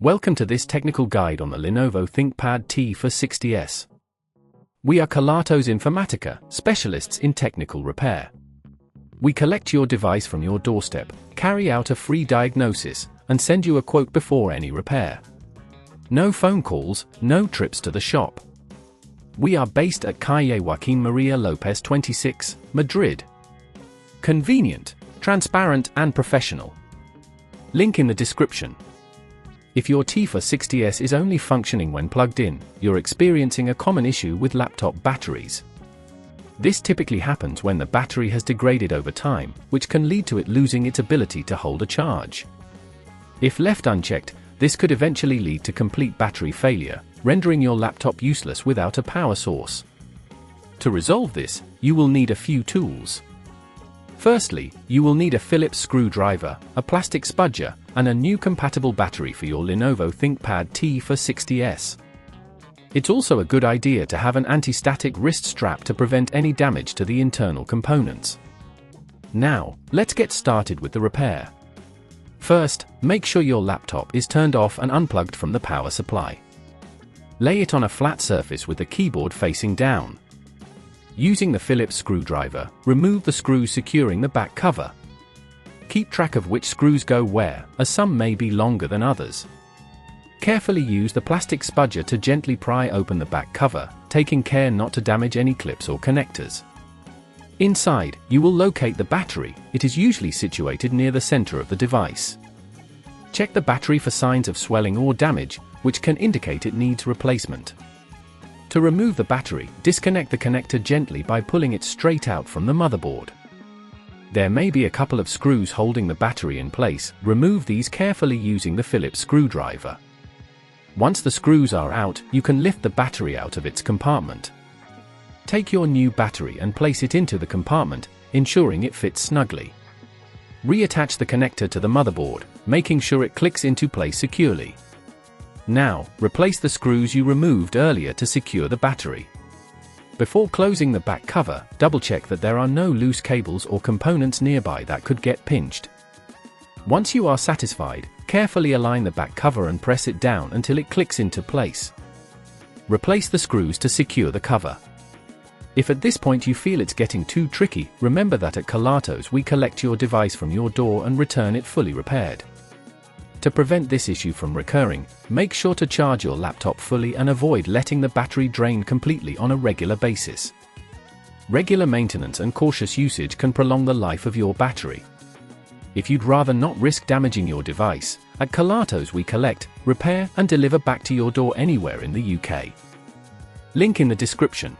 Welcome to this technical guide on the Lenovo ThinkPad T460s. We are Kelatos Informatica, specialists in technical repair. We collect your device from your doorstep, carry out a free diagnosis, and send you a quote before any repair. No phone calls, no trips to the shop. We are based at Calle Joaquín María López 26, Madrid. Convenient, transparent and professional. Link in the description. If your T460s is only functioning when plugged in, you're experiencing a common issue with laptop batteries. This typically happens when the battery has degraded over time, which can lead to it losing its ability to hold a charge. If left unchecked, this could eventually lead to complete battery failure, rendering your laptop useless without a power source. To resolve this, you will need a few tools. Firstly, you will need a Phillips screwdriver, a plastic spudger, and a new compatible battery for your Lenovo ThinkPad T460s. It's also a good idea to have an anti-static wrist strap to prevent any damage to the internal components. Now, let's get started with the repair. First, make sure your laptop is turned off and unplugged from the power supply. Lay it on a flat surface with the keyboard facing down. Using the Phillips screwdriver, remove the screws securing the back cover. Keep track of which screws go where, as some may be longer than others. Carefully use the plastic spudger to gently pry open the back cover, taking care not to damage any clips or connectors. Inside, you will locate the battery. It is usually situated near the center of the device. Check the battery for signs of swelling or damage, which can indicate it needs replacement. To remove the battery, disconnect the connector gently by pulling it straight out from the motherboard. There may be a couple of screws holding the battery in place. Remove these carefully using the Phillips screwdriver. Once the screws are out, you can lift the battery out of its compartment. Take your new battery and place it into the compartment, ensuring it fits snugly. Reattach the connector to the motherboard, making sure it clicks into place securely. Now, replace the screws you removed earlier to secure the battery. Before closing the back cover, double-check that there are no loose cables or components nearby that could get pinched. Once you are satisfied, carefully align the back cover and press it down until it clicks into place. Replace the screws to secure the cover. If at this point you feel it's getting too tricky, remember that at Kelatos we collect your device from your door and return it fully repaired. To prevent this issue from recurring, make sure to charge your laptop fully and avoid letting the battery drain completely on a regular basis. Regular maintenance and cautious usage can prolong the life of your battery. If you'd rather not risk damaging your device, at Kelatos we collect, repair and deliver back to your door anywhere in the UK. Link in the description.